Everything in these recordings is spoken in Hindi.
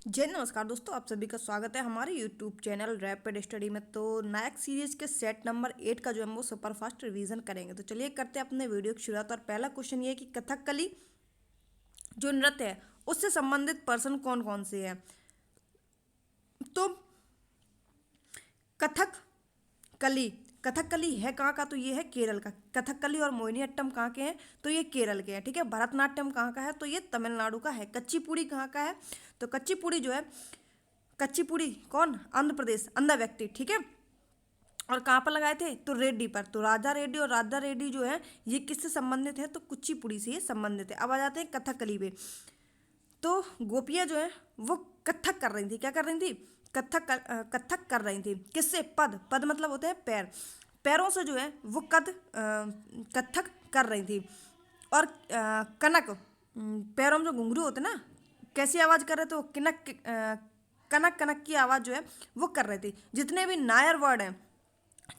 जय नमस्कार दोस्तों, आप सभी का स्वागत है हमारे यूट्यूब चैनल रैपिड स्टडी में। तो नायक सीरीज के सेट नंबर 8 का जो है वो सुपर फास्ट रिवीजन करेंगे। तो चलिए करते हैं अपने वीडियो की शुरुआत। और पहला क्वेश्चन ये है कि कथकली जो नृत्य है उससे संबंधित पर्सन कौन कौन से हैं। तो कथक कली कथकली है कहाँ का, तो ये है केरल का। कथकली और मोहिनीअट्टम कहाँ के हैं, तो ये केरल के हैं। ठीक है। भरतनाट्यम कहाँ का है, तो ये तमिलनाडु का है। कच्चीपुड़ी कहाँ का है, तो कच्चीपुड़ी जो है, कच्चीपुड़ी कौन, आंध्र प्रदेश, अंधा व्यक्ति। ठीक है। और कहाँ पर लगाए थे, तो रेड्डी पर। तो राजा रेड्डी और राधा रेड्डी जो है ये किससे संबंधित है, तो कुचिपुड़ी से ये संबंधित है। अब आ जाते हैं कथकली पे। तो गोपियाँ जो है वो कथक कर रही थी। क्या कर रही थी, कथक कर रही थी। किससे, पद, पद मतलब होते हैं पैर, पैरों से जो है वो कथक कर रही थी। और कनक, पैरों में जो घुंघरू होते ना, कैसी आवाज़ कर रहे थे वो, कनक कनक की आवाज़ जो है वो कर रहे थे। जितने भी नायर वर्ड हैं,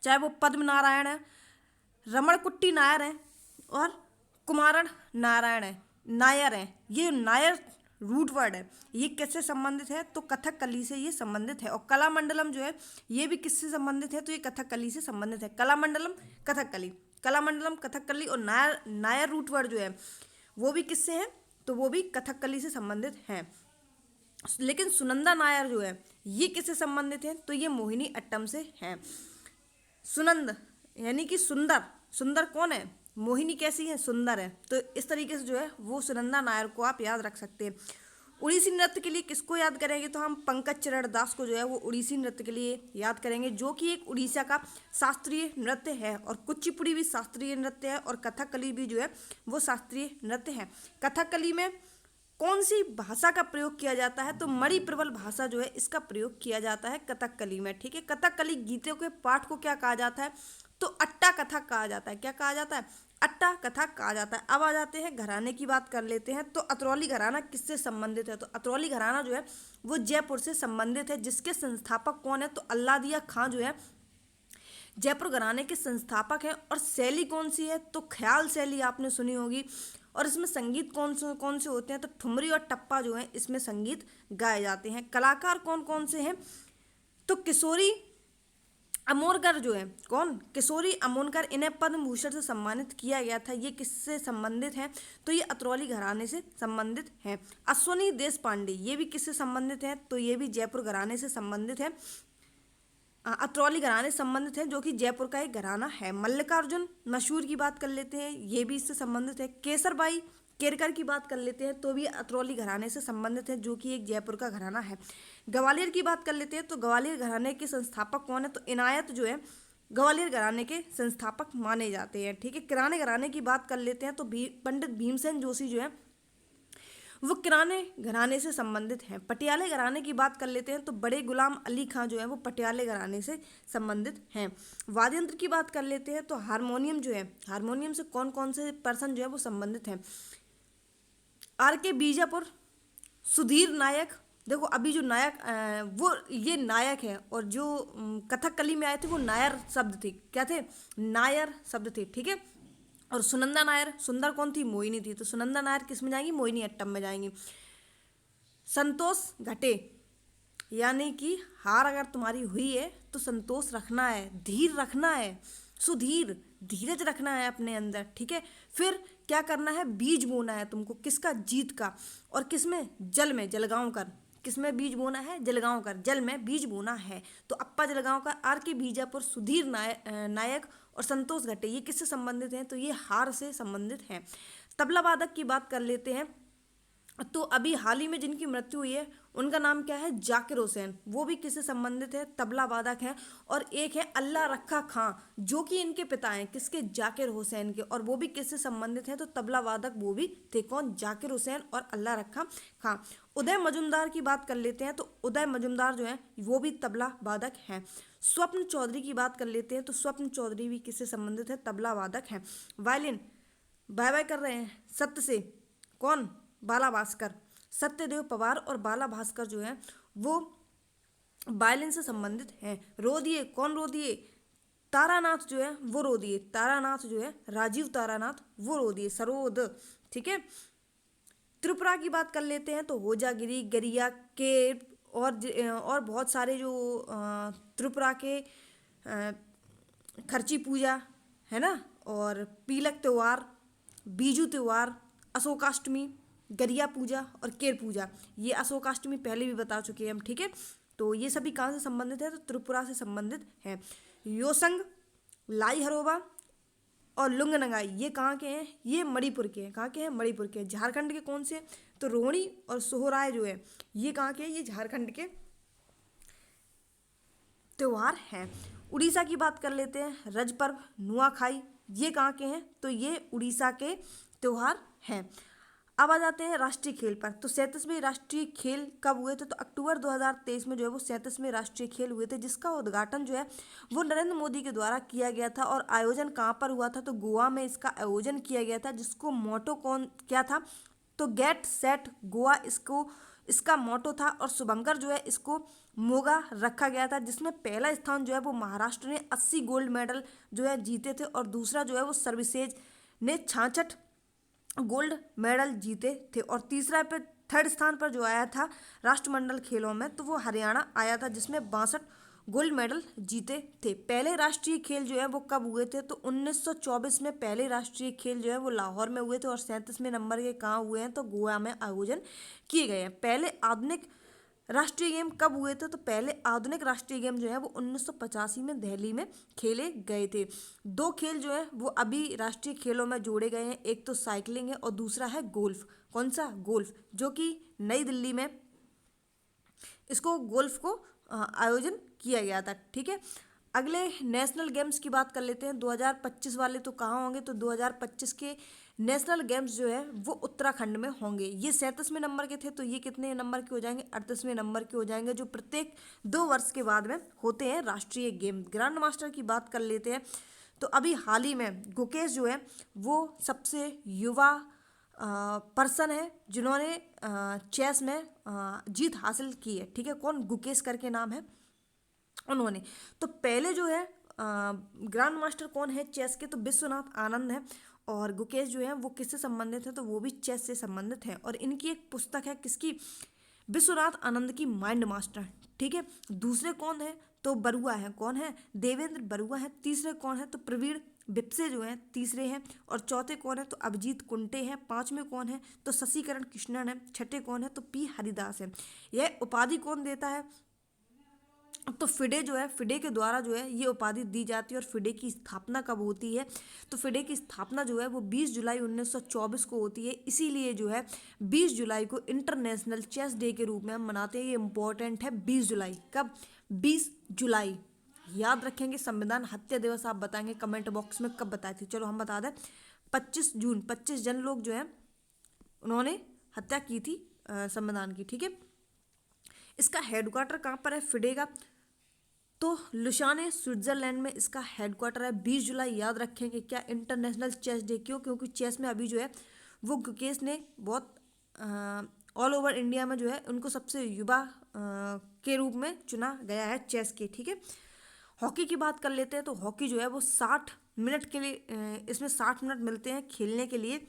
चाहे वो पद्म नारायण है, रमण कुट्टी नायर है, और कुमारण नारायण है, नायर है, ये नायर रूट वर्ड है, ये किससे संबंधित है, तो कथकली से ये संबंधित है। और कलामंडलम जो है ये भी किससे संबंधित है, तो ये कथकली से संबंधित है। कलामंडलम कथकली, कलामंडलम कथकली। और नायर नायर रूट वर्ड जो है वो भी किससे है, तो वो भी कथकली से संबंधित हैं। लेकिन सुनंदा नायर जो है ये किससे संबंधित है, तो ये मोहिनी अट्टम से हैं। सुनंद यानी कि सुंदर, सुंदर कौन है, मोहिनी कैसी है, सुंदर है। तो इस तरीके से जो है वो सुनंदा नायर को आप याद रख सकते हैं। उड़ीसी नृत्य के लिए किसको याद करेंगे, तो हम पंकज चरण दास को जो है वो उड़ीसी नृत्य के लिए याद करेंगे, जो कि एक उड़ीसा का शास्त्रीय नृत्य है। और कुचिपुड़ी भी शास्त्रीय नृत्य है, और कथकली भी जो है वो शास्त्रीय नृत्य है। कथकली में कौन सी भाषा का प्रयोग किया जाता है, तो मणि प्रबल भाषा जो है इसका प्रयोग किया जाता है कथकली में। ठीक है। कथकली गीतों के पाठ को क्या कहा जाता है, तो अट्टा कथा कहा जाता है। क्या कहा जाता है, अट्टा कथा कहा जाता है। अब आ जाते हैं घराने की बात कर लेते हैं। तो अतरौली घराना किससे संबंधित है, तो अतरौली घराना जो है वो जयपुर से संबंधित है। जिसके संस्थापक कौन है, तो अल्लादिया खां जो है जयपुर घराने के संस्थापक हैं। और शैली कौन सी है, तो ख्याल शैली आपने सुनी होगी। और इसमें संगीत कौन से होते हैं, तो ठुमरी और टप्पा जो है इसमें संगीत गाए जाते हैं। कलाकार कौन कौन से हैं, तो किशोरी अमोनकर जो है, कौन, किशोरी अमोनकर, इन्हें पद्म भूषण से सम्मानित किया गया था। ये किससे संबंधित है, तो ये अतरौली घराने से संबंधित हैं। अश्वनी देश पांडे ये भी किससे संबंधित है, तो ये भी जयपुर घराने से संबंधित है। अतरौली घराने से संबंधित है, जो कि जयपुर का एक घराना है। मल्लिकार्जुन मशहूर की बात कर लेते हैं, ये भी इससे संबंधित है। केसरबाई केरकर की बात कर लेते हैं, तो भी अतरौली घराने से संबंधित है, जो कि एक जयपुर का घराना है। ग्वालियर की बात कर लेते हैं, तो ग्वालियर घराने के संस्थापक कौन है, तो इनायत जो है ग्वालियर घराने के संस्थापक माने जाते हैं। ठीक है। किराने घराने की बात कर लेते हैं, तो पंडित भीमसेन जोशी जो है वो किराने घराने से संबंधित हैं। पटियाले घराने की बात कर लेते हैं, तो बड़े गुलाम अली खां जो है वो पटियाले घराने से संबंधित हैं। वाद्य यंत्र की बात कर लेते हैं, तो हारमोनियम जो है, हारमोनियम से कौन कौन से पर्सन जो है वो संबंधित हैं। आर के बीजापुर, सुधीर नायक। देखो अभी जो नायक वो ये नायक है, और जो कथकली में आए थे वो नायर शब्द थे। क्या थे, नायर शब्द थे। ठीक है। और सुनंदा नायर, सुंदर कौन थी, मोहिनी थी। तो सुनंदा नायर किस में जाएंगी, मोहिनी अट्टम में जाएंगी। संतोष घटे यानी कि हार अगर तुम्हारी हुई है तो संतोष रखना है, धीर रखना है, सुधीर, धीरज रखना है अपने अंदर। ठीक है। फिर क्या करना है, बीज बोना है तुमको, किसका, जीत का। और किसमें, जल में, जलगांव कर, किसमें बीज बोना है, जलगांव कर, जल में बीज बोना है। तो अप्पा जलगांव का, आर के बीजापुर, सुधीर नायक और संतोष घटे ये किससे संबंधित हैं, तो ये हार से संबंधित हैं। तबला वादक की बात कर लेते हैं, तो अभी हाल ही में जिनकी मृत्यु हुई है उनका नाम क्या है, जाकिर हुसैन, वो भी किससे संबंधित है, तबला वादक हैं। और एक है अल्लाह रखा खां, जो कि इनके पिता हैं, किसके, जाकिर हुसैन के, और वो भी किससे संबंधित हैं, तो तबला वादक वो भी थे, कौन, जाकिर हुसैन और अल्लाह रखा खां। उदय मजुमदार की बात कर लेते हैं, तो उदय मजुमदार जो है वो भी तबला वादक हैं। स्वप्न चौधरी की बात कर लेते हैं, तो स्वप्न चौधरी भी किससे संबंधित है, तबला वादक हैं। वायलिन, बाय बाय कर रहे हैं सत्य से, कौन, बाला भास्कर, सत्यदेव पवार और बाला भास्कर जो है वो वायलिन से संबंधित हैं। रो दिए, कौन रो दिए, तारानाथ जो है वो रो दिए, तारानाथ जो है राजीव तारानाथ वो रो दिए, सरोद। ठीक है। त्रिपुरा की बात कर लेते हैं तो होजागिरी, गरिया, केर और बहुत सारे जो त्रिपुरा के खर्ची पूजा है ना, और पीलक त्योहार, बीजू त्योहार, अशोकाष्टमी, गरिया पूजा और केर पूजा, ये अशोकाष्टमी पहले भी बता चुके हैं हम, ठीक है। तो ये सभी कहाँ से संबंधित है, तो त्रिपुरा से संबंधित है। योसंग, लाई हरोबा और लुंगनंगाई ये कहाँ के हैं, ये मणिपुर के हैं। कहाँ के हैं, मणिपुर के। झारखंड के कौन से, तो रोहिणी और सोहराय जो है ये कहाँ के हैं, ये झारखंड के त्योहार हैं। उड़ीसा की बात कर लेते हैं, रज पर्व, नुआखाई, ये कहाँ के हैं, तो ये उड़ीसा के त्योहार हैं। अब आ जाते हैं राष्ट्रीय खेल पर। तो 37वें राष्ट्रीय खेल कब हुए थे, तो अक्टूबर 2023 में जो है वो 37वें राष्ट्रीय खेल हुए थे, जिसका उद्घाटन जो है वो नरेंद्र मोदी के द्वारा किया गया था। और आयोजन कहाँ पर हुआ था, तो गोवा में इसका आयोजन किया गया था, जिसको मोटो कौन क्या था, तो गेट सेट गोवा इसका मोटो था। और शुभंकर जो है इसको मोगा रखा गया था, जिसमें पहला स्थान जो है वो महाराष्ट्र ने 80 गोल्ड मेडल जो है जीते थे, और दूसरा जो है वो सर्विसेज ने 66 गोल्ड मेडल जीते थे। और तीसरा पे थर्ड स्थान पर जो आया था राष्ट्रमंडल खेलों में, तो वो हरियाणा आया था, जिसमें 62 गोल्ड मेडल जीते थे। पहले राष्ट्रीय खेल जो है वो कब हुए थे, तो 1924 में पहले राष्ट्रीय खेल जो है वो लाहौर में हुए थे। और 37वें नंबर के कहाँ हुए हैं, तो गोवा में आयोजन किए गए हैं। पहले आधुनिक राष्ट्रीय गेम कब हुए थे, तो पहले आधुनिक राष्ट्रीय गेम जो है वो 1985 में दिल्ली में खेले गए थे। दो खेल जो है वो अभी राष्ट्रीय खेलों में जोड़े गए हैं, एक तो साइकिलिंग है और दूसरा है गोल्फ। कौन सा, गोल्फ, जो कि नई दिल्ली में इसको गोल्फ को आयोजन किया गया था, ठीक है। अगले नेशनल गेम्स की बात कर लेते हैं 2025 वाले, तो कहाँ होंगे, तो 2025 के नेशनल गेम्स जो है वो उत्तराखंड में होंगे। ये 37वें नंबर के थे, तो ये कितने नंबर के हो जाएंगे, 38वें नंबर के हो जाएंगे, जो प्रत्येक 2 वर्ष के बाद में होते हैं राष्ट्रीय गेम। ग्रैंड मास्टर की बात कर लेते हैं, तो अभी हाल ही में गुकेश जो है वो सबसे युवा पर्सन है जिन्होंने चेस में जीत हासिल की है, ठीक है। कौन, गुकेश करके नाम है उन्होंने। तो पहले जो है ग्रैंड मास्टर कौन है चेस के, तो विश्वनाथ आनंद है। और गुकेश जो है वो किससे संबंधित है, तो वो भी चेस से संबंधित है। और इनकी एक पुस्तक है किसकी, विश्वनाथ आनंद की, माइंड मास्टर, ठीक है। दूसरे कौन है, तो बरुआ है, कौन है, देवेंद्र बरुआ है। तीसरे कौन है, तो प्रवीण बिप्से जो है तीसरे हैं। और चौथे कौन है, तो अभिजीत कुंटे हैं। पांचवें कौन है, तो शशिकरण कृष्णन है। छठे कौन है, तो पी हरिदास है। यह उपाधि कौन देता है, तो फिडे जो है, फिडे के द्वारा जो है ये उपाधि दी जाती है। और फिडे की स्थापना कब होती है, तो फिडे की स्थापना जो है वो 20 जुलाई 1924 को होती है। इसीलिए जो है 20 जुलाई को इंटरनेशनल चेस डे के रूप में हम मनाते हैं। ये इंपॉर्टेंट है, 20 जुलाई, कब, 20 जुलाई याद रखेंगे। संविधान हत्या दिवस आप बताएंगे कमेंट बॉक्स में कब बताए थे, चलो हम बता दें 25 जून। 25 जन लोग जो है उन्होंने हत्या की थी संविधान की, ठीक है। इसका हेडक्वार्टर कहाँ पर है, फिडे का, तो लुसाने स्विट्जरलैंड में इसका हेडक्वार्टर है। 20 जुलाई याद रखेंगे क्या, इंटरनेशनल चेस डे। क्यों, क्योंकि चेस में अभी जो है वो गुकेश ने बहुत ऑल ओवर इंडिया में जो है उनको सबसे युवा के रूप में चुना गया है चेस के, ठीक है। हॉकी की बात कर लेते हैं, तो हॉकी जो है वो 60 मिनट के लिए इसमें 60 मिनट मिलते हैं खेलने के लिए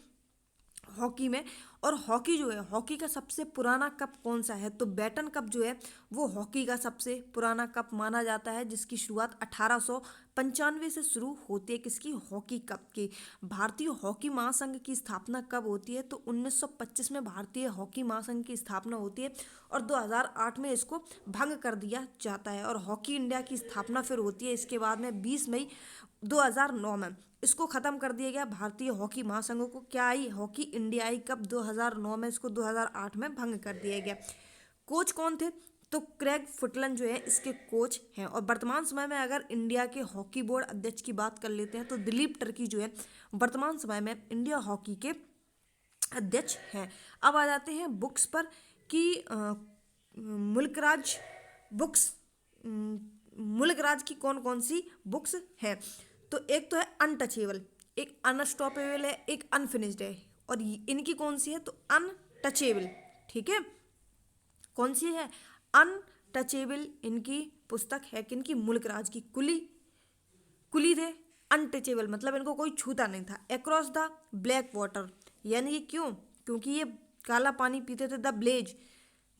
हॉकी में। और हॉकी जो है, हॉकी का सबसे पुराना कप कौन सा है, तो बैटन कप जो है वो हॉकी का सबसे पुराना कप माना जाता है, जिसकी शुरुआत 1895 से शुरू होती है, किसकी, हॉकी कप की। भारतीय हॉकी महासंघ की स्थापना कब होती है, तो 1925 में भारतीय हॉकी महासंघ की स्थापना होती है। और 2008 में इसको भंग कर दिया जाता है। और हॉकी इंडिया की स्थापना फिर होती है इसके बाद में 20 मई 2009 में। इसको ख़त्म कर दिया गया भारतीय हॉकी महासंघ को। क्या आई, हॉकी इंडिया आई कब, 2009 में। इसको 2008 में भंग कर दिया गया। कोच कौन थे, तो क्रेग फुटलन जो है इसके कोच हैं। और वर्तमान समय में अगर इंडिया के हॉकी बोर्ड अध्यक्ष की बात कर लेते हैं, तो दिलीप टर्की जो है वर्तमान समय में इंडिया हॉकी के अध्यक्ष हैं। अब आ जाते हैं बुक्स पर कि मुल्कराज बुक्स, मुल्कराज की कौन कौन सी बुक्स हैं, तो एक तो है अनटचेबल, एक अनस्टॉपेबल है, एक अनफिनिश्ड है। और इनकी कौन सी है, तो अनटचेबल, ठीक है। कौन सी है, अनटचेबल इनकी पुस्तक है, किनकी, मुल्कराज की। कुली थे, अनटचेबल मतलब इनको कोई छूता नहीं था। अक्रॉस द ब्लैक वाटर, यानी कि क्यों, क्योंकि ये काला पानी पीते थे। द ब्लेज,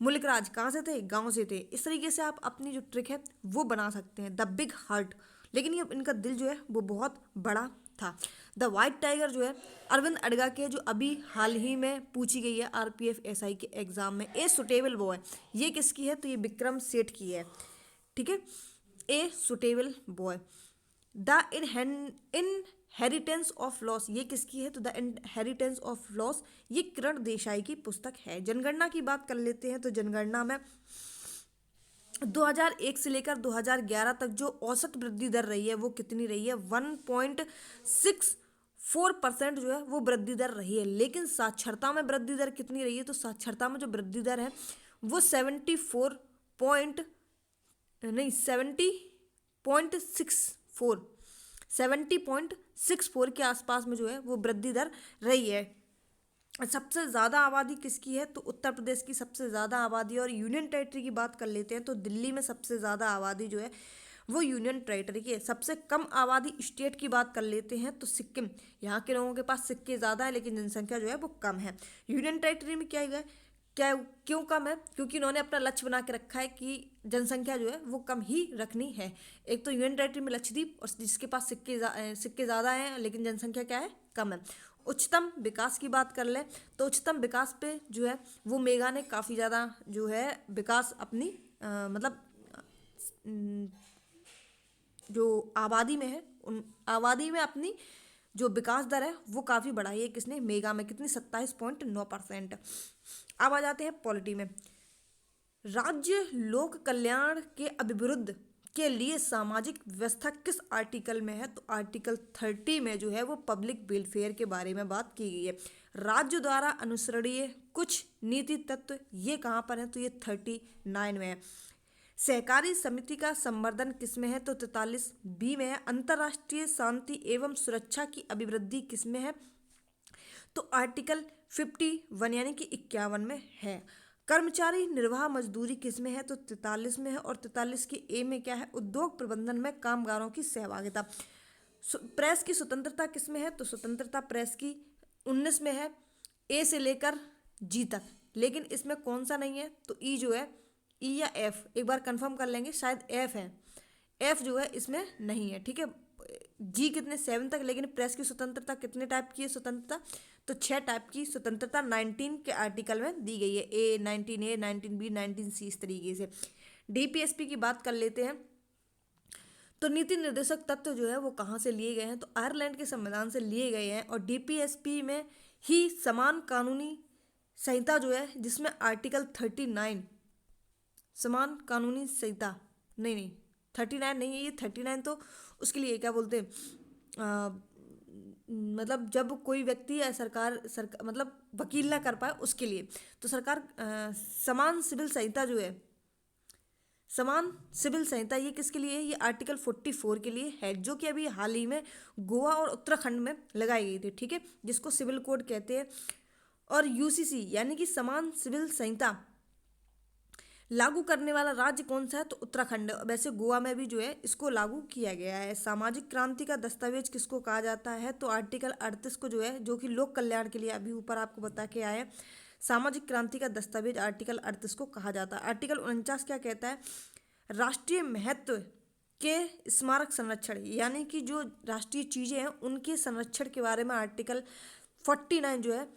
मुल्क राज कहाँ से थे, गांव से थे। इस तरीके से आप अपनी जो ट्रिक है वो बना सकते हैं। द बिग हार्ट, लेकिन ये इनका दिल जो है वो बहुत बड़ा था। द वाइट टाइगर जो है अरविंद अडगा के, जो अभी हाल ही में पूछी गई है आरपीएफ एसआई के एग्जाम में। ए सुटेबल बॉय, ये किसकी है, तो ये विक्रम सेठ की है, ठीक है। A suitable boy. The inheritance of loss, ये किसकी है, तो द इनहेरिटेंस ऑफ लॉस ये किरण देसाई की पुस्तक है। जनगणना की बात कर लेते हैं, तो जनगणना में 2001 से लेकर 2011 तक जो औसत वृद्धि दर रही है वो कितनी रही है, 1.64% जो है वो वृद्धि दर रही है। लेकिन साक्षरता में वृद्धि दर कितनी रही है, तो साक्षरता में जो वृद्धि दर है वो 70.64 के आसपास में जो है वो वृद्धि दर रही है। सबसे ज़्यादा आबादी किसकी है, तो उत्तर प्रदेश की सबसे ज़्यादा आबादी। और यूनियन टेरिटरी की बात कर लेते हैं, तो दिल्ली में सबसे ज़्यादा आबादी जो है वो यूनियन टेरिटरी की है। सबसे कम आबादी स्टेट की बात कर लेते हैं, तो सिक्किम। यहाँ के लोगों के पास सिक्के ज़्यादा है लेकिन जनसंख्या जो है वो कम है। यूनियन टेरिटरी में क्या क्यों कम है, क्योंकि इन्होंने अपना लक्ष्य बना के रखा है कि जनसंख्या जो है वो कम ही रखनी है। एक तो यूनियन टेरिटरी में लक्षद्वीप, और जिसके पास सिक्के ज़्यादा हैं लेकिन जनसंख्या क्या है, कम है। उच्चतम विकास की बात कर ले, तो उच्चतम विकास पे जो है वो मेघा ने काफ़ी ज़्यादा जो है विकास अपनी मतलब जो आबादी में है उन आबादी में अपनी जो विकास दर है वो काफ़ी बढ़ाई है। किसने, मेगा में। कितनी, 27.9%। अब आ जाते हैं पॉलिटी में। राज्य लोक कल्याण के अभिवृद्धि के लिए सामाजिक व्यवस्था किस आर्टिकल में है, तो आर्टिकल 30 में जो है वो पब्लिक वेलफेयर के बारे में बात की गई है। राज्य द्वारा अनुसरणीय कुछ नीति तत्व ये कहाँ पर है, तो ये 39 में है। सहकारी समिति का संवर्धन किसमें है, तो 43 बी में है। अंतर्राष्ट्रीय शांति एवं सुरक्षा की अभिवृद्धि किसमें है, तो आर्टिकल 51 यानी कि 51 में है। कर्मचारी निर्वाह मजदूरी किसमें है, तो 43 में है। और 43 की ए में क्या है, उद्योग प्रबंधन में कामगारों की सहभागिता। प्रेस की स्वतंत्रता किसमें है, तो स्वतंत्रता प्रेस की 19 में है, ए से लेकर जी तक। लेकिन इसमें कौन सा नहीं है, तो ई जो है, ई या एफ, एक बार कंफर्म कर लेंगे, शायद एफ है। एफ जो है इसमें नहीं है, ठीक है। जी कितने, 7 तक। लेकिन प्रेस की स्वतंत्रता कितने टाइप की है स्वतंत्रता, तो 6 टाइप की स्वतंत्रता 19 के आर्टिकल में दी गई है। ए 19A 19B 19C, इस तरीके से। डीपीएसपी की बात कर लेते हैं, तो नीति निर्देशक तत्व जो है वो कहाँ से लिए गए हैं, तो आयरलैंड के संविधान से लिए गए हैं। और डीपीएसपी में ही समान कानूनी संहिता जो है, जिसमें आर्टिकल 39 समान कानूनी संहिता, नहीं 39 नहीं है ये, 39 तो उसके लिए क्या बोलते हैं, मतलब जब कोई व्यक्ति या सरकार मतलब वकील ना कर पाए उसके लिए। तो सरकार समान सिविल संहिता जो है, समान सिविल संहिता ये किसके लिए है, ये आर्टिकल 44 के लिए है, जो कि अभी हाल ही में गोवा और उत्तराखंड में लगाई गई थी, ठीक है, जिसको सिविल कोड कहते हैं। और यूसीसी यानी कि समान सिविल संहिता लागू करने वाला राज्य कौन सा है, तो उत्तराखंड। वैसे गोवा में भी जो है इसको लागू किया गया है। सामाजिक क्रांति का दस्तावेज किसको कहा जाता है, तो आर्टिकल 38 को जो है, जो कि लोक कल्याण के लिए अभी ऊपर आपको बता के आए, सामाजिक क्रांति का दस्तावेज आर्टिकल 38 को कहा जाता है। आर्टिकल 49 क्या कहता है, राष्ट्रीय महत्व के स्मारक संरक्षण, यानी कि जो राष्ट्रीय चीज़ें हैं उनके संरक्षण के बारे में आर्टिकल 49 जो है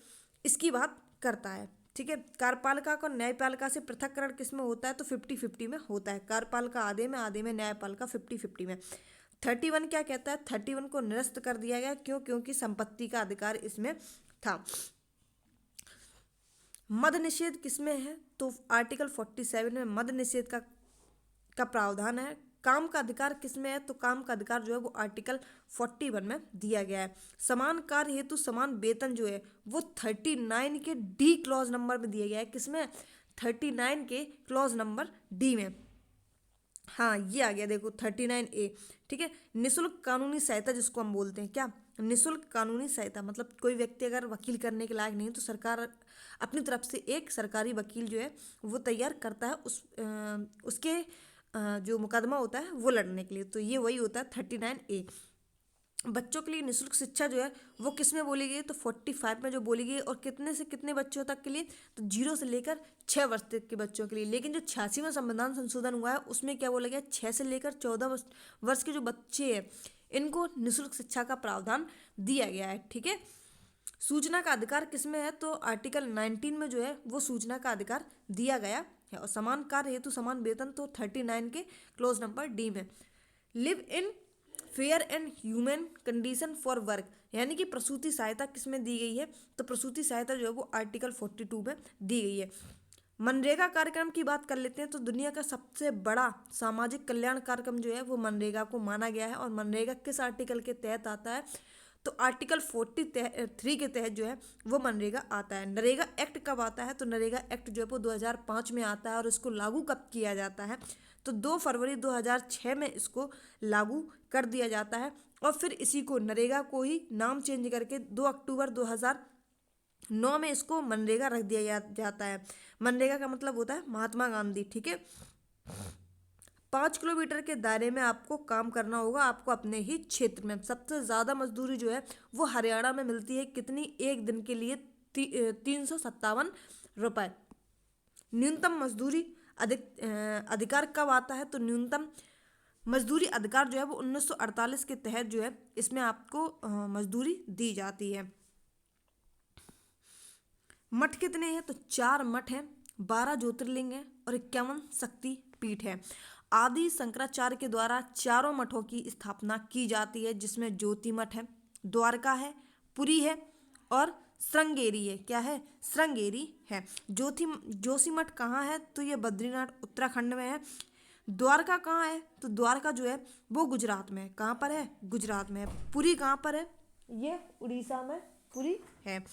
इसकी बात करता है, ठीक है। कार्यपालिका को न्यायपालिका से पृथककरण किस में होता है, तो 50-50 में होता है। कार्यपालिका आधे में न्यायपालिका 50-50 में। 31 क्या कहता है, 31 को निरस्त कर दिया गया, क्यों, क्योंकि संपत्ति का अधिकार इसमें था। मद निषेध किसमें है, तो आर्टिकल 47 में मद निषेध का प्रावधान है। काम का अधिकार किसमें है, तो काम का अधिकार जो है वो आर्टिकल 41 में दिया गया है। समान कार्य हेतु समान वेतन जो है वो 39 के डी क्लॉज नंबर में दिया गया है। किसमें, 39 के क्लॉज नंबर डी में। हाँ ये आ गया देखो 39A, ठीक है। निःशुल्क कानूनी सहायता जिसको हम बोलते हैं, क्या, निःशुल्क कानूनी सहायता, मतलब कोई व्यक्ति अगर वकील करने के लायक नहीं है तो सरकार अपनी तरफ से एक सरकारी वकील जो है वो तैयार करता है उसके जो मुकदमा होता है वो लड़ने के लिए। तो ये वही होता है 39A। बच्चों के लिए निःशुल्क शिक्षा जो है वो किस में बोली गई है, तो 45 में जो बोली गई है। और कितने से कितने बच्चों तक के लिए, तो 0 से लेकर 6 वर्ष तक के बच्चों के लिए। लेकिन जो 86वां संविधान संशोधन हुआ है उसमें क्या बोला गया, 6 से लेकर 14 वर्ष के जो बच्चे हैं इनको निःशुल्क शिक्षा का प्रावधान दिया गया है। ठीक है। सूचना का अधिकार किसमें है, तो आर्टिकल 19 में जो है वो सूचना का अधिकार दिया गया है। और समान कार्य हेतु समान वेतन, तो 39 के क्लोज नंबर डी में। Live in fair and human condition for work, यानी कि प्रसूति सहायता किसमें दी गई है, तो प्रसूति सहायता जो है वो आर्टिकल 42 में दी गई है। मनरेगा कार्यक्रम की बात कर लेते हैं, तो दुनिया का सबसे बड़ा सामाजिक कल्याण कार्यक्रम जो है वो मनरेगा को माना गया है। और मनरेगा किस आर्टिकल के तहत आता है, तो आर्टिकल 43 के तहत जो है वो मनरेगा आता है। नरेगा एक्ट कब आता है, तो नरेगा एक्ट जो है वो 2005 में आता है। और इसको लागू कब किया जाता है, तो 2 फरवरी 2006 में इसको लागू कर दिया जाता है। और फिर इसी को नरेगा को ही नाम चेंज करके 2 अक्टूबर 2009 में इसको मनरेगा रख दिया जाता है। मनरेगा का मतलब होता है महात्मा गांधी। ठीक है। 5 किलोमीटर के दायरे में आपको काम करना होगा, आपको अपने ही क्षेत्र में। सबसे ज़्यादा मजदूरी जो है वो हरियाणा में मिलती है, कितनी, एक दिन के लिए 357 रुपये। न्यूनतम मजदूरी अधिकार कब आता है, तो न्यूनतम मजदूरी अधिकार जो है वो 1948 के तहत जो है इसमें आपको मजदूरी दी जाती है। मठ कितने हैं, तो 4 मठ हैं, 12 ज्योतिर्लिंग हैं और 51 शक्ति पीठ है। आदि शंकराचार्य के द्वारा चारों मठों की स्थापना की जाती है, जिसमें ज्योति मठ है, द्वारका है, पुरी है और श्रृंगेरी है। क्या है, श्रृंगेरी है। जोशी मठ कहाँ है, तो ये बद्रीनाथ उत्तराखंड में है। द्वारका कहाँ है, तो द्वारका जो है वो गुजरात में है। कहाँ पर है, गुजरात में है। पुरी कहाँ पर है, ये उड़ीसा में पुरी है।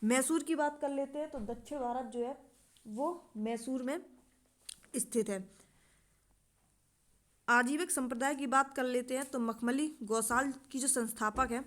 मैसूर की बात कर लेते हैं, तो दक्षिण भारत जो है वो मैसूर में स्थित है। आजीविक संप्रदाय की बात कर लेते हैं, तो मखमली गौशाल की जो संस्थापक है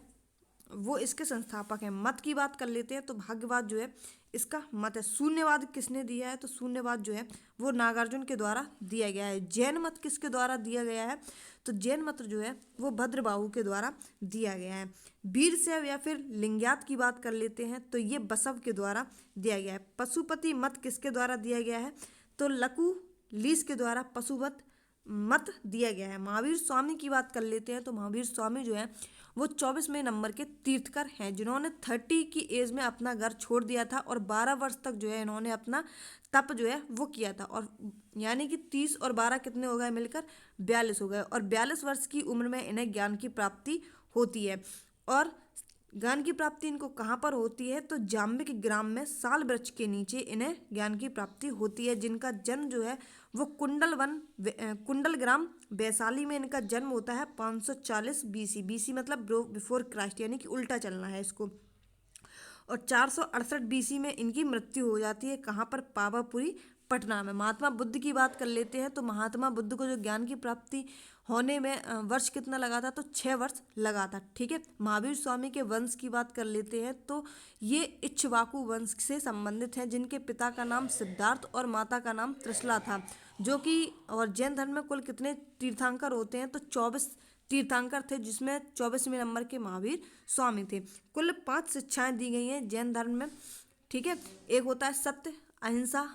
वो इसके संस्थापक हैं। मत की बात कर लेते हैं, तो भाग्यवाद जो है इसका मत है। शून्यवाद किसने दिया है, तो शून्यवाद जो है वो नागार्जुन के द्वारा दिया गया है। जैन मत किसके द्वारा दिया गया है, तो जैन मत जो है वो भद्रबाहु के द्वारा दिया गया है। वीरशैव या फिर लिंगायत की बात कर लेते हैं, तो ये बसव के द्वारा दिया गया है। पशुपति मत किसके द्वारा दिया गया है, तो लकू लीस के द्वारा पशुपत मत दिया गया है। महावीर स्वामी की बात कर लेते हैं, तो महावीर स्वामी जो है वो 24वें नंबर के तीर्थकर हैं, जिन्होंने 30 की एज में अपना घर छोड़ दिया था और 12 वर्ष तक जो है इन्होंने अपना तप जो है वो किया था। और यानी कि 30 और 12 कितने हो गए मिलकर, 42 हो गए। और 42 वर्ष की उम्र में इन्हें ज्ञान की प्राप्ति होती है। और ज्ञान की प्राप्ति इनको कहाँ पर होती है, तो जाम्बिक ग्राम में साल वृक्ष के नीचे इन्हें ज्ञान की प्राप्ति होती है, जिनका जन्म जो है वो कुंडल ग्राम वैशाली में इनका जन्म होता है 540 BC। BC मतलब बिफोर क्राइस्ट, यानी कि उल्टा चलना है इसको। और 468 BC में इनकी मृत्यु हो जाती है। कहाँ पर, पावापुरी पटना में। महात्मा बुद्ध की बात कर लेते हैं, तो महात्मा बुद्ध को जो ज्ञान की प्राप्ति होने में वर्ष कितना लगा था, तो 6 वर्ष लगा था। ठीक है। महावीर स्वामी के वंश की बात कर लेते हैं, तो ये इक्ष्वाकु वंश से संबंधित हैं, जिनके पिता का नाम सिद्धार्थ और माता का नाम त्रिशला था। जो कि और जैन धर्म में कुल कितने तीर्थंकर होते हैं, तो 24 तीर्थंकर थे, जिसमें 24वें नंबर के महावीर स्वामी थे। कुल 5 शिक्षाएं दी गई हैं जैन धर्म में। ठीक है। एक होता है सत्य, अहिंसा,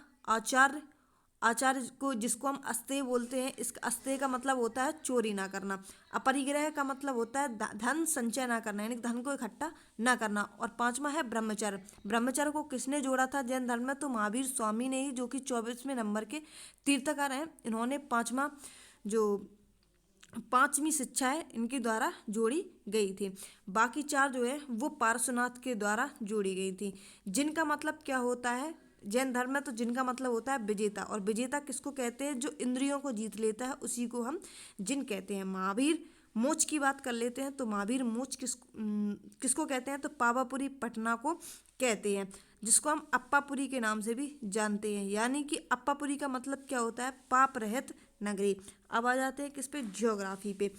आचार्य को जिसको हम अस्तेय बोलते हैं, इस अस्तेय का मतलब होता है चोरी ना करना। अपरिग्रह का मतलब होता है धन संचय ना करना, यानी धन को इकट्ठा ना करना। और 5वां है ब्रह्मचर्य। ब्रह्मचर्य को किसने जोड़ा था जैन धर्म में, तो महावीर स्वामी ने ही, जो कि 24वें नंबर के तीर्थंकर हैं। इन्होंने 5वीं शिक्षा है इनके द्वारा जोड़ी गई थी। बाकी 4 जो है वो पार्श्वनाथ के द्वारा जोड़ी गई थी। जिनका मतलब क्या होता है जैन धर्म में, तो जिनका मतलब होता है विजेता। और विजेता किसको कहते हैं, जो इंद्रियों को जीत लेता है उसी को हम जिन कहते हैं। महावीर मोच की बात कर लेते हैं, तो महावीर मोच किसको कहते हैं, तो पावापुरी पटना को कहते हैं, जिसको हम अप्पापुरी के नाम से भी जानते हैं। यानी कि अप्पापुरी का मतलब क्या होता है, पाप रहित नगरी। अब आ जाते हैं किस पे, ज्योग्राफी पे।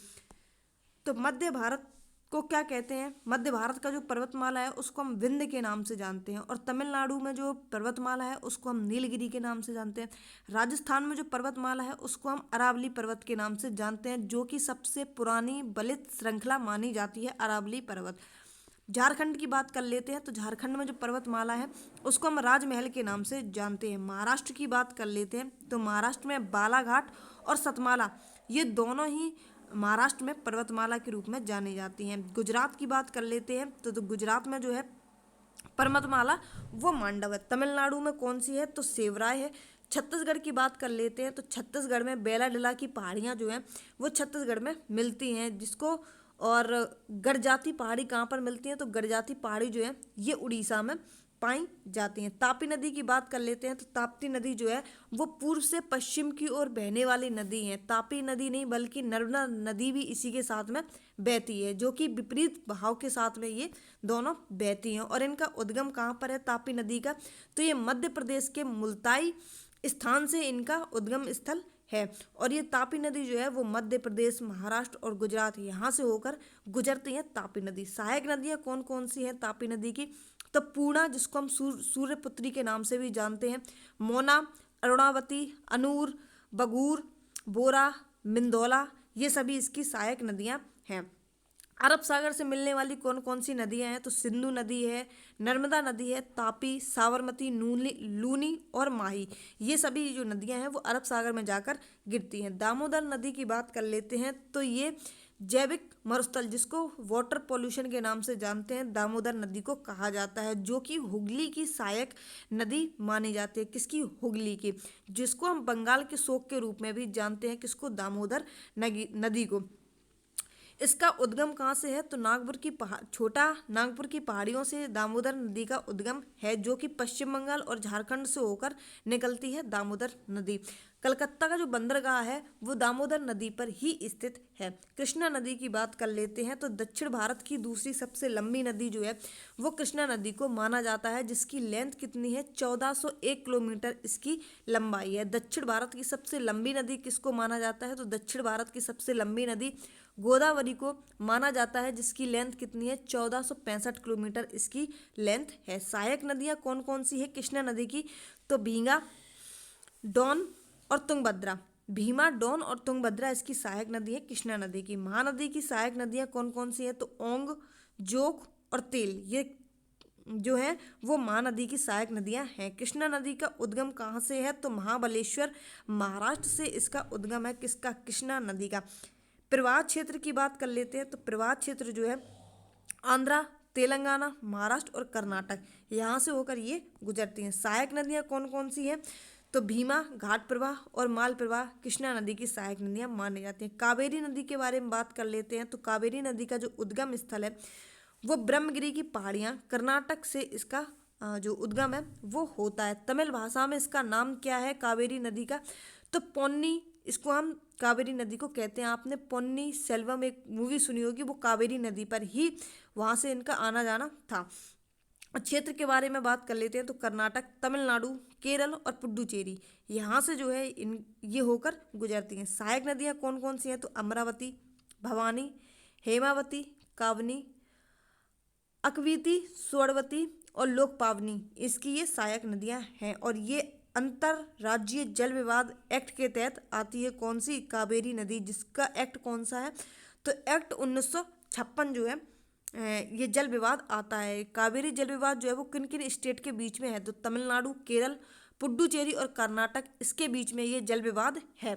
तो मध्य भारत को क्या कहते हैं? मध्य भारत का जो पर्वतमाला है उसको हम विंध्य के नाम से जानते हैं, और तमिलनाडु में जो पर्वतमाला है उसको हम नीलगिरी के नाम से जानते हैं। राजस्थान में जो पर्वतमाला है उसको हम अरावली पर्वत के नाम से जानते हैं, जो कि सबसे पुरानी बलित श्रृंखला मानी जाती है, अरावली पर्वत। झारखंड की बात कर लेते हैं, तो झारखंड में जो पर्वतमाला है उसको हम राजमहल के नाम से जानते हैं। महाराष्ट्र की बात कर लेते हैं, तो महाराष्ट्र में बालाघाट और सतमाला, ये दोनों ही महाराष्ट्र में पर्वतमाला के रूप में जानी जाती हैं। गुजरात की बात कर लेते हैं, तो गुजरात में जो है पर्वतमाला वो मांडव है। तमिलनाडु में कौन सी है? तो सेवराय है। छत्तीसगढ़ की बात कर लेते हैं, तो छत्तीसगढ़ में बेलाडिला की पहाड़ियाँ जो हैं वो छत्तीसगढ़ में मिलती हैं, जिसको और गड़जाती पहाड़ी कहाँ पर मिलती हैं? तो गड़जाती पहाड़ी जो है ये उड़ीसा में पाई जाती हैं। तापी नदी की बात कर लेते हैं, तो ताप्ती नदी जो है वो पूर्व से पश्चिम की ओर बहने वाली नदी है। तापी नदी नहीं बल्कि नर्मदा नदी भी इसी के साथ में बहती है, जो कि विपरीत बहाव के साथ में ये दोनों बहती हैं। और इनका उद्गम कहाँ पर है तापी नदी का? तो ये मध्य प्रदेश के मुल्ताई स्थान से इनका उद्गम स्थल है। और ये तापी नदी जो है वो मध्य प्रदेश, महाराष्ट्र और गुजरात यहाँ से होकर गुजरती है तापी नदी। सहायक नदियाँ कौन कौन सी हैं तापी नदी की? तो पूर्णा, जिसको हम सूर्यपुत्री के नाम से भी जानते हैं, मोना, अरुणावती, अनूर, बगूर, बोरा, मिंदौला, ये सभी इसकी सहायक नदियाँ हैं। अरब सागर से मिलने वाली कौन कौन सी नदियां हैं? तो सिंधु नदी है, नर्मदा नदी है, तापी, साबरमती, लूनी और माही, ये सभी जो नदियां हैं वो अरब सागर में जाकर गिरती हैं। दामोदर नदी की बात कर लेते हैं, तो ये जैविक मरुस्थल, जिसको वाटर पॉल्यूशन के नाम से जानते हैं, दामोदर नदी को कहा जाता है, जो कि हुगली की सहायक नदी मानी जाती है। किसकी? हुगली की, जिसको हम बंगाल के शोक के रूप में भी जानते हैं। किसको? दामोदर नदी को। इसका उद्गम कहाँ से है? तो नागपुर की छोटा नागपुर की पहाड़ियों से दामोदर नदी का उद्गम है, जो कि पश्चिम बंगाल और झारखंड से होकर निकलती है दामोदर नदी। कलकत्ता का जो बंदरगाह है वो दामोदर नदी पर ही स्थित है। कृष्णा नदी की बात कर लेते हैं, तो दक्षिण भारत की दूसरी सबसे लंबी नदी जो है वो कृष्णा नदी को माना जाता है, जिसकी लेंथ कितनी है? 1401 किलोमीटर इसकी लंबाई है। दक्षिण भारत की सबसे लंबी नदी किसको माना जाता है? तो दक्षिण भारत की सबसे लंबी नदी गोदावरी को माना जाता है, जिसकी लेंथ कितनी है? 1465 किलोमीटर इसकी लेंथ है। सहायक नदियाँ कौन कौन सी है कृष्णा नदी की? तो भीमा, डॉन और तुंगभद्रा। भीमा, डॉन और तुंगभद्रा इसकी सहायक नदी है कृष्णा नदी की। महानदी की सहायक नदियाँ कौन कौन सी है? तो ओंग, जोक और तेल, ये जो है वो महानदी की सहायक नदियां हैं। कृष्णा नदी का उद्गम कहाँ से है? तो महाबलेश्वर, महाराष्ट्र से इसका उद्गम है। किसका? कृष्णा नदी का। प्रवाह क्षेत्र की बात कर लेते हैं, तो प्रवाह क्षेत्र जो है आंध्रा, तेलंगाना, महाराष्ट्र और कर्नाटक, यहाँ से होकर ये गुजरती हैं। सहायक नदियाँ कौन कौन सी हैं? तो भीमा, घाट प्रवाह और माल प्रवाह कृष्णा नदी की सहायक नदियाँ मानी जाती हैं। कावेरी नदी के बारे में बात कर लेते हैं, तो कावेरी नदी का जो उद्गम स्थल है वो ब्रह्मगिरी की पहाड़ियाँ, कर्नाटक से इसका जो उद्गम है वो होता है। तमिल भाषा में इसका नाम क्या है कावेरी नदी का? तो पोन्नी, इसको हम कावेरी नदी को कहते हैं। आपने पोन्नी सेल्वम एक मूवी सुनी होगी, वो कावेरी नदी पर ही वहाँ से इनका आना जाना था। क्षेत्र के बारे में बात कर लेते हैं, तो कर्नाटक, तमिलनाडु, केरल और पुडुचेरी, यहाँ से जो है ये होकर गुजरती हैं। सहायक नदियाँ कौन कौन सी हैं? तो अमरावती, भवानी, हेमावती, कावनी, अकवीती, स्वर्णवती और लोकपावनी, इसकी ये सहायक नदियाँ हैं। और ये अंतर्राज्यीय जल विवाद एक्ट के तहत आती है। कौन सी? कावेरी नदी। जिसका एक्ट कौन सा है? तो एक्ट 1956 जो है ये जल विवाद आता है। कावेरी जल विवाद जो है वो किन किन स्टेट के बीच में है? तो तमिलनाडु, केरल, पुडुचेरी और कर्नाटक, इसके बीच में ये जल विवाद है,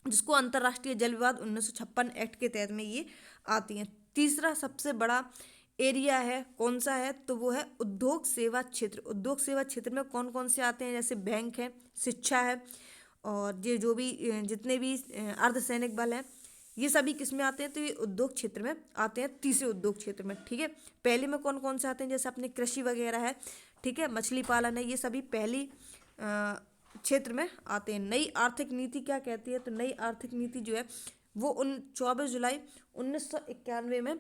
जिसको अंतर्राष्ट्रीय जल विवाद 1956 एक्ट के तहत में ये आती हैं। तीसरा सबसे बड़ा एरिया है, कौन सा है? तो वो है उद्योग सेवा क्षेत्र। उद्योग सेवा क्षेत्र में कौन कौन से आते हैं? जैसे बैंक है, शिक्षा है, और ये जो भी जितने भी अर्धसैनिक बल हैं, ये सभी किस में आते हैं? तो ये उद्योग क्षेत्र में आते हैं, तीसरे उद्योग क्षेत्र में। ठीक है, पहले में कौन कौन से आते हैं? जैसे अपने कृषि वगैरह है, ठीक है, मछली पालन है, ये सभी पहली क्षेत्र में आते हैं। नई आर्थिक नीति क्या कहती है? तो नई आर्थिक नीति जो है वो 24 जुलाई 1991 में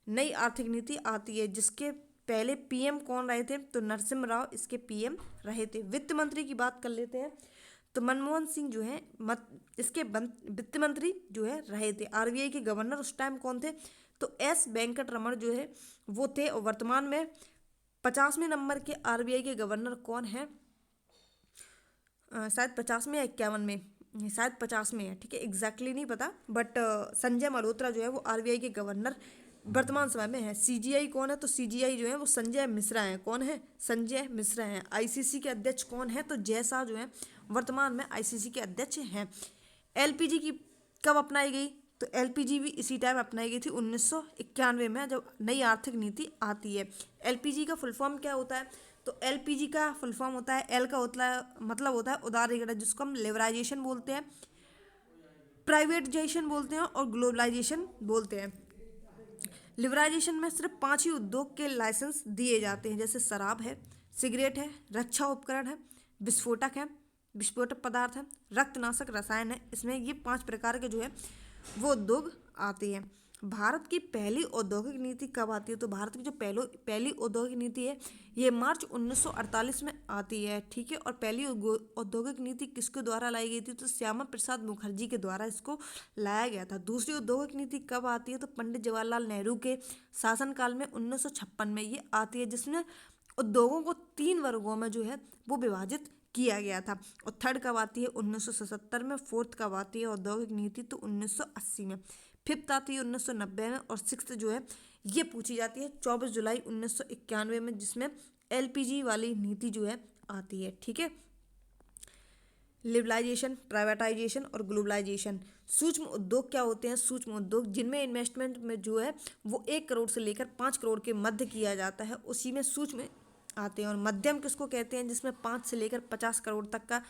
नई आर्थिक नीति आती है, जिसके पहले पीएम कौन रहे थे? तो नरसिम्हा राव इसके पीएम रहे थे। वित्त मंत्री की बात कर लेते हैं, तो मनमोहन सिंह जो है इसके वित्त मंत्री जो है रहे थे। आरबीआई के गवर्नर उस टाइम कौन थे? तो एस वेंकट रमण जो है वो थे। और वर्तमान में 50वें नंबर के आरबीआई के गवर्नर कौन है? शायद 50 में या 51 में, शायद 50 में है, ठीक है, एग्जैक्टली नहीं पता, बट संजय मल्होत्रा जो है वो आरबीआई के गवर्नर वर्तमान समय में है। सीजीआई कौन है? तो सीजीआई जो है वो संजय मिश्रा है। कौन है? संजय मिश्रा है। आईसीसी के अध्यक्ष कौन है? तो जय शाह जो है वर्तमान में आईसीसी के अध्यक्ष हैं। एलपीजी की कब अपनाई गई? तो एलपीजी भी इसी टाइम अपनाई गई थी 1991 में, जब नई आर्थिक नीति आती है। एलपीजी का फुल फॉर्म क्या होता है? तो एलपीजी का फुल फॉर्म होता है, एल का होता है मतलब होता है उदारीकरण, जिसको हम लिबराइजेशन बोलते हैं, प्राइवेटाइजेशन बोलते हैं और ग्लोबलाइजेशन बोलते हैं। लिबराइजेशन में सिर्फ 5 ही उद्योग के लाइसेंस दिए जाते हैं, जैसे शराब है, सिगरेट है, रक्षा उपकरण है, विस्फोटक है, विस्फोटक पदार्थ है, रक्तनाशक रसायन है। इसमें ये 5 प्रकार के जो है वो उद्योग आते हैं। भारत की पहली औद्योगिक नीति कब आती है? तो भारत की जो पहली औद्योगिक नीति है ये मार्च 1948 में आती है, ठीक है। और पहली औद्योगिक नीति किसके द्वारा लाई गई थी? तो श्यामा प्रसाद मुखर्जी के द्वारा इसको लाया गया था। दूसरी औद्योगिक नीति कब आती है? तो पंडित जवाहरलाल नेहरू के शासनकाल में 1956 में ये आती है, जिसमें उद्योगों को 3 वर्गों में जो है वो विभाजित किया गया था। और थर्ड कब आती है? 1977 में। फोर्थ कब आती है औद्योगिक नीति? तो 1980 में। फिफ्थ आती है 1990 में। और सिक्स्थ जो है ये पूछी जाती है 24 जुलाई 1991 में, जिसमें एलपीजी वाली नीति जो है आती है, ठीक है। लिबरलाइजेशन, प्राइवेटाइजेशन और ग्लोबलाइजेशन। सूक्ष्म उद्योग क्या होते हैं? सूक्ष्म उद्योग जिनमें इन्वेस्टमेंट में जो है वो 1 करोड़ से लेकर 5 करोड़ के मध्य किया जाता है, उसी में सूक्ष्म आते हैं। और मध्यम किसको कहते हैं? जिसमें 5 से लेकर 50 करोड़ तक का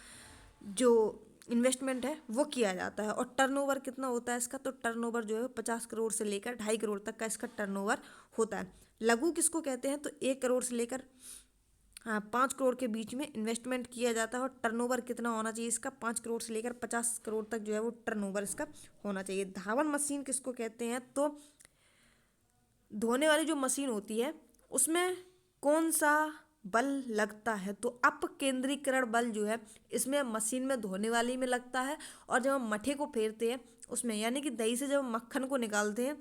जो इन्वेस्टमेंट है वो किया जाता है। और टर्नओवर कितना होता है इसका? तो टर्नओवर जो है 50 करोड़ से लेकर 2.5 करोड़ तक का इसका टर्नओवर होता है। लघु किसको कहते हैं? तो 1 करोड़ से लेकर 5 करोड़ के बीच में इन्वेस्टमेंट किया जाता है। और टर्नओवर कितना होना चाहिए इसका? 5 करोड़ से लेकर 50 करोड़ तक जो है वो टर्नओवर इसका होना चाहिए। धावन मशीन किसको कहते हैं? तो धोने वाली जो मशीन होती है उसमें कौन सा बल लगता है? तो अपकेंद्रीकरण बल जो है इसमें मशीन में धोने वाली में लगता है। और जब हम मठे को फेरते हैं उसमें, यानी कि दही से जब हम मक्खन को निकालते हैं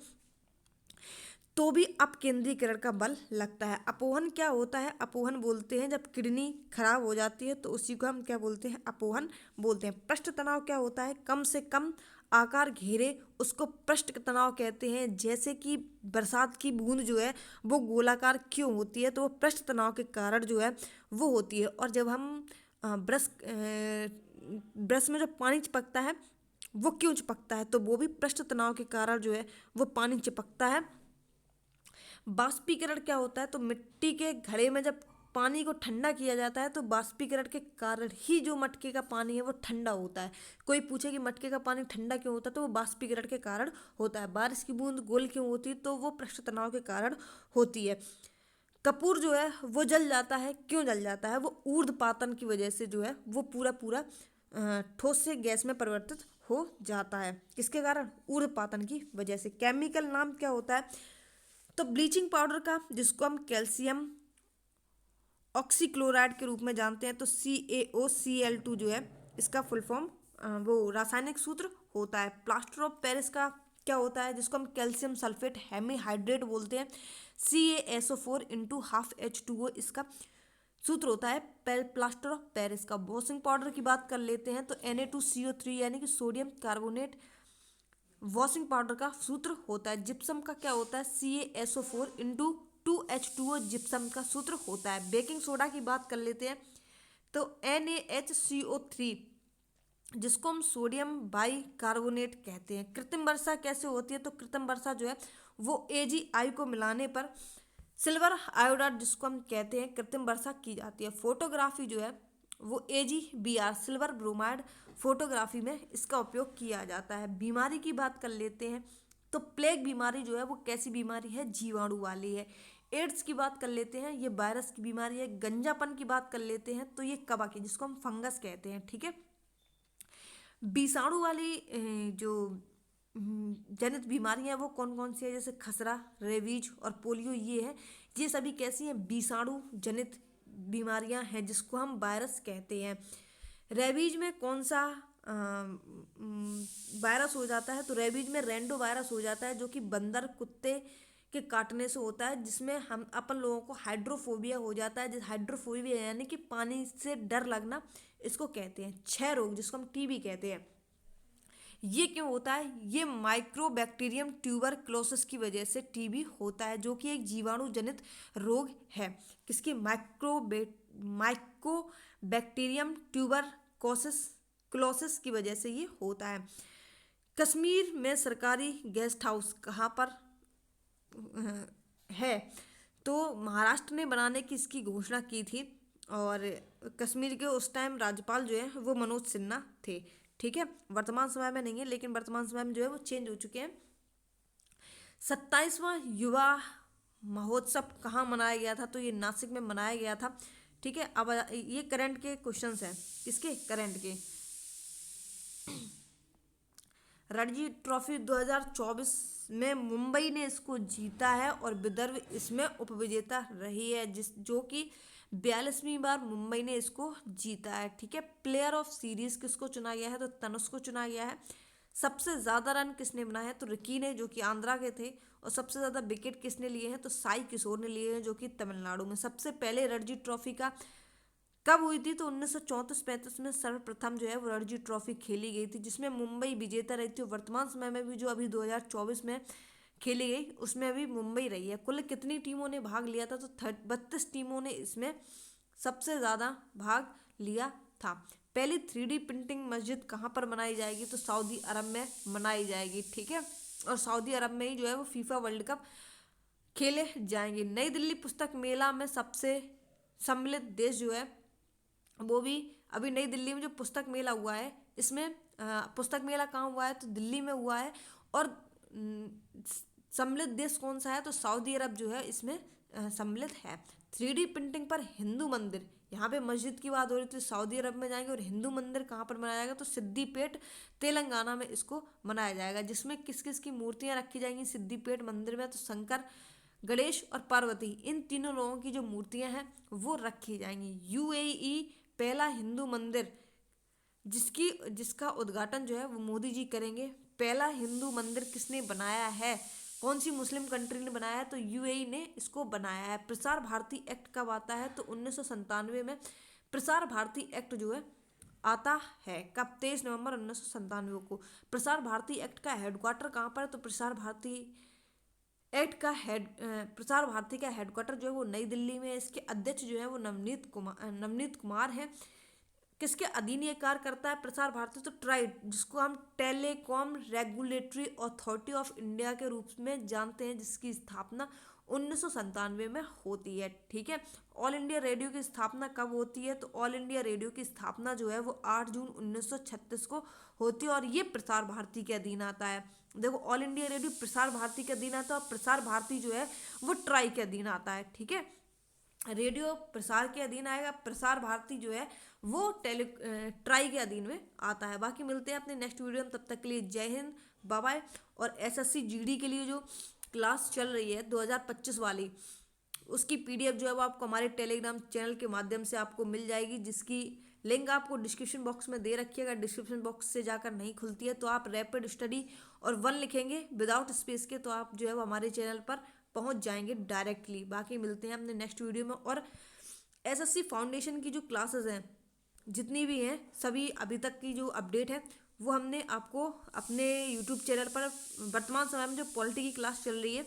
तो भी अपकेंद्रीकरण का बल लगता है। अपोहन क्या होता है? अपोहन बोलते हैं जब किडनी खराब हो जाती है तो उसी को हम क्या बोलते हैं? अपोहन बोलते हैं। पृष्ठ तनाव क्या होता है? कम से कम आकार घेरे उसको पृष्ठ तनाव कहते हैं। जैसे कि बरसात की बूंद जो है वो गोलाकार क्यों होती है? तो वो पृष्ठ तनाव के कारण जो है वो होती है। और जब हम ब्रश में जो पानी चिपकता है वो क्यों चिपकता है? तो वो भी पृष्ठ तनाव के कारण जो है वो पानी चिपकता है। बाष्पीकरण क्या होता है? तो मिट्टी के घड़े में जब पानी को ठंडा किया जाता है तो बाष्पीकरण के कारण ही जो मटके का पानी है वो ठंडा होता है। कोई पूछे कि मटके का पानी ठंडा क्यों होता है? तो वो बाष्पीकरण के कारण होता है। बारिश की बूंद गोल क्यों होती है? तो वो पृष्ठ तनाव के कारण होती है। कपूर जो है वो जल जाता है, क्यों जल जाता है? वो ऊर्ध्वपातन की वजह से जो है वो पूरा ठोस से गैस में परिवर्तित हो जाता है। किसके कारण? ऊर्ध्वपातन की वजह से। केमिकल नाम क्या होता है? तो ब्लीचिंग पाउडर का, जिसको हम कैल्शियम ऑक्सीक्लोराइड के रूप में जानते हैं, तो CaOCl2 जो है इसका फुल फॉर्म वो रासायनिक सूत्र होता है। प्लास्टर ऑफ पेरिस का क्या होता है? जिसको हम कैल्शियम सल्फेट हेमीहाइड्रेट बोलते हैं, CaSO4 × ½ H2O इसका सूत्र होता है प्लास्टर ऑफ पेरिस का। वॉशिंग पाउडर की बात कर लेते हैं तो Na2CO3 यानी कि सोडियम कार्बोनेट वॉशिंग पाउडर का सूत्र होता है। जिप्सम का क्या होता है? CaSO4 × 2H2O जिप्सम का सूत्र होता है। बेकिंग सोडा की बात कर लेते हैं तो NaHCO3 जिसको हम सोडियम बाई कार्बोनेट कहते हैं। कृत्रिम वर्षा कैसे होती है? तो कृत्रिम वर्षा जो है वो AgI को मिलाने पर सिल्वर आयोडाइड जिसको हम कहते हैं कृत्रिम वर्षा की जाती है। फोटोग्राफी जो है वो AgBr सिल्वर ब्रोमाइड फोटोग्राफी में इसका उपयोग किया जाता है। बीमारी की बात कर लेते हैं तो प्लेग बीमारी जो है वो कैसी बीमारी है? जीवाणु वाली है। एड्स की बात कर लेते हैं, ये वायरस की बीमारी है। गंजापन की बात कर लेते हैं तो ये कबा की, जिसको हम फंगस कहते हैं, ठीक है। विषाणु वाली जो जनित बीमारियां वो कौन कौन सी है? जैसे खसरा, रेबीज और पोलियो, ये है। ये सभी कैसी हैं? विषाणु जनित बीमारियां हैं जिसको हम वायरस कहते हैं। रेबीज में कौन सा वायरस हो जाता है, तो रेबीज में रेंडो वायरस हो जाता है, जो कि बंदर कुत्ते के काटने से होता है, जिसमें हम अपन लोगों को हाइड्रोफोबिया हो जाता है। जिस हाइड्रोफोबिया यानी कि पानी से डर लगना, इसको कहते हैं क्षय रोग, जिसको हम टीबी कहते हैं। ये क्यों होता है? ये माइक्रोबैक्टीरियम ट्यूबरक्लोसिस की वजह से टीबी होता है, जो कि एक जीवाणु जनित रोग है। किसकी? माइक्रोबैक्टीरियम ट्यूबरकोसिस क्लोसिस की वजह से ये होता है। कश्मीर में सरकारी गेस्ट हाउस कहाँ पर है? तो महाराष्ट्र ने बनाने की इसकी घोषणा की थी, और कश्मीर के उस टाइम राज्यपाल जो है वो मनोज सिन्हा थे। ठीक है, वर्तमान समय में नहीं है, लेकिन वर्तमान समय में जो है वो चेंज हो चुके हैं। 27वां युवा महोत्सव कहाँ मनाया गया था? तो ये नासिक में मनाया गया था। ठीक है, अब ये करंट के क्वेश्चंस हैं। किसके? करंट के। रणजी ट्रॉफी 2024 में मुंबई ने इसको जीता है, और विदर्भ इसमें उपविजेता रही है, जो कि 42वीं बार मुंबई ने इसको जीता है। ठीक है, प्लेयर ऑफ सीरीज किसको चुना गया है? तो तनुष को चुना गया है। सबसे ज़्यादा रन किसने बनाए हैं? तो रिकी ने, जो कि आंध्रा के थे। और सबसे ज़्यादा विकेट किसने लिए हैं? तो साई किशोर ने लिए हैं, जो कि तमिलनाडु में। सबसे पहले रणजी ट्रॉफी का कब हुई थी? तो 1934-35 में सर्वप्रथम जो है वो रणजी ट्रॉफी खेली गई थी, जिसमें मुंबई विजेता रही थी। वर्तमान समय में भी जो अभी 2024 में खेली गई, उसमें अभी मुंबई रही है। कुल कितनी टीमों ने भाग लिया था? तो 32 टीमों ने इसमें सबसे ज़्यादा भाग लिया था। पहली 3D प्रिंटिंग मस्जिद कहाँ पर बनाई जाएगी? तो सऊदी अरब में बनाई जाएगी। ठीक है, और सऊदी अरब में ही जो है वो फीफा वर्ल्ड कप खेले जाएंगे। नई दिल्ली पुस्तक मेला में सबसे सम्मिलित देश जो है वो भी अभी नई दिल्ली में जो पुस्तक मेला हुआ है, इसमें पुस्तक मेला कहाँ हुआ है? तो दिल्ली में हुआ है। और सम्मिलित देश कौन सा है? तो सऊदी अरब जो है इसमें सम्मिलित है। 3D प्रिंटिंग पर हिंदू मंदिर, यहाँ पे मस्जिद की बात हो रही थी, सऊदी अरब में जाएंगे। और हिंदू मंदिर कहाँ पर बनाया जाएगा? तो सिद्दीपेट तेलंगाना में इसको बनाया जाएगा, जिसमें किस किस की मूर्तियाँ रखी जाएंगी सिद्दीपेट मंदिर में? तो शंकर, गणेश और पार्वती, इन तीनों लोगों की जो मूर्तियां हैं वो रखी जाएंगी। यूएई पहला हिंदू मंदिर जिसका उद्घाटन जो है वो मोदी जी करेंगे। पहला हिंदू मंदिर किसने बनाया है? कौन सी मुस्लिम कंट्री ने बनाया है? तो यूएई ने इसको बनाया है। प्रसार भारती एक्ट कब आता है? तो 1997 में प्रसार भारती एक्ट जो है आता है। कब? 23 नवंबर 1997 को। प्रसार भारती एक्ट का हेडक्वार्टर कहाँ पर है? तो प्रसार भारती का हेडक्वार्टर जो है वो नई दिल्ली में है। इसके अध्यक्ष जो है वो नवनीत कुमार हैं। किसके अधीन ये कार्य करता है प्रसार भारती? तो ट्राइड, जिसको हम telecom regulatory authority of India के रूप में जानते हैं, जिसकी स्थापना 1997 में होती है। ठीक है, ऑल इंडिया रेडियो की स्थापना कब होती है? तो ऑल इंडिया रेडियो की स्थापना जो है वो 8 जून 1936 को होती है, और ये प्रसार भारती के अधीन आता है। देखो, all India radio Prasar Bharati के अधीन आता है, और प्रसार भारती जो है वो ट्राई के अधीन आता है। ठीक है, रेडियो प्रसार के अधीन आएगा, प्रसार भारती जो है वो ट्राई के अधीन में आता है। बाकी मिलते हैं अपने नेक्स्ट वीडियो में, तब तक के लिए जय हिंद, बाय बाय। और एसएससी जीडी के लिए जो क्लास चल रही है 2025 वाली, उसकी पीडीएफ जो है वो आपको हमारे टेलीग्राम चैनल के माध्यम से आपको मिल जाएगी, जिसकी लिंक आपको डिस्क्रिप्शन बॉक्स में दे रखी है। अगर डिस्क्रिप्शन बॉक्स से जाकर नहीं खुलती है तो आप रैपिड स्टडी और 1 लिखेंगे विदाउट स्पेस के, तो आप जो है वो हमारे चैनल पर पहुंच जाएंगे डायरेक्टली। बाकी मिलते हैं अपने नेक्स्ट वीडियो में। और एसएससी फाउंडेशन की जो क्लासेस हैं जितनी भी हैं, सभी अभी तक की जो अपडेट है वो हमने आपको अपने यूट्यूब चैनल पर, वर्तमान समय में जो पॉलिटी की क्लास चल रही है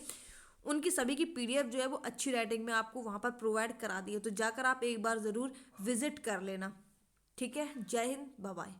उनकी सभी की पीडीएफ जो है वो अच्छी राइटिंग में आपको वहाँ पर प्रोवाइड करा दी है, तो जाकर आप एक बार ज़रूर विजिट कर लेना। ठीक है, जय हिंद, बाय बाय।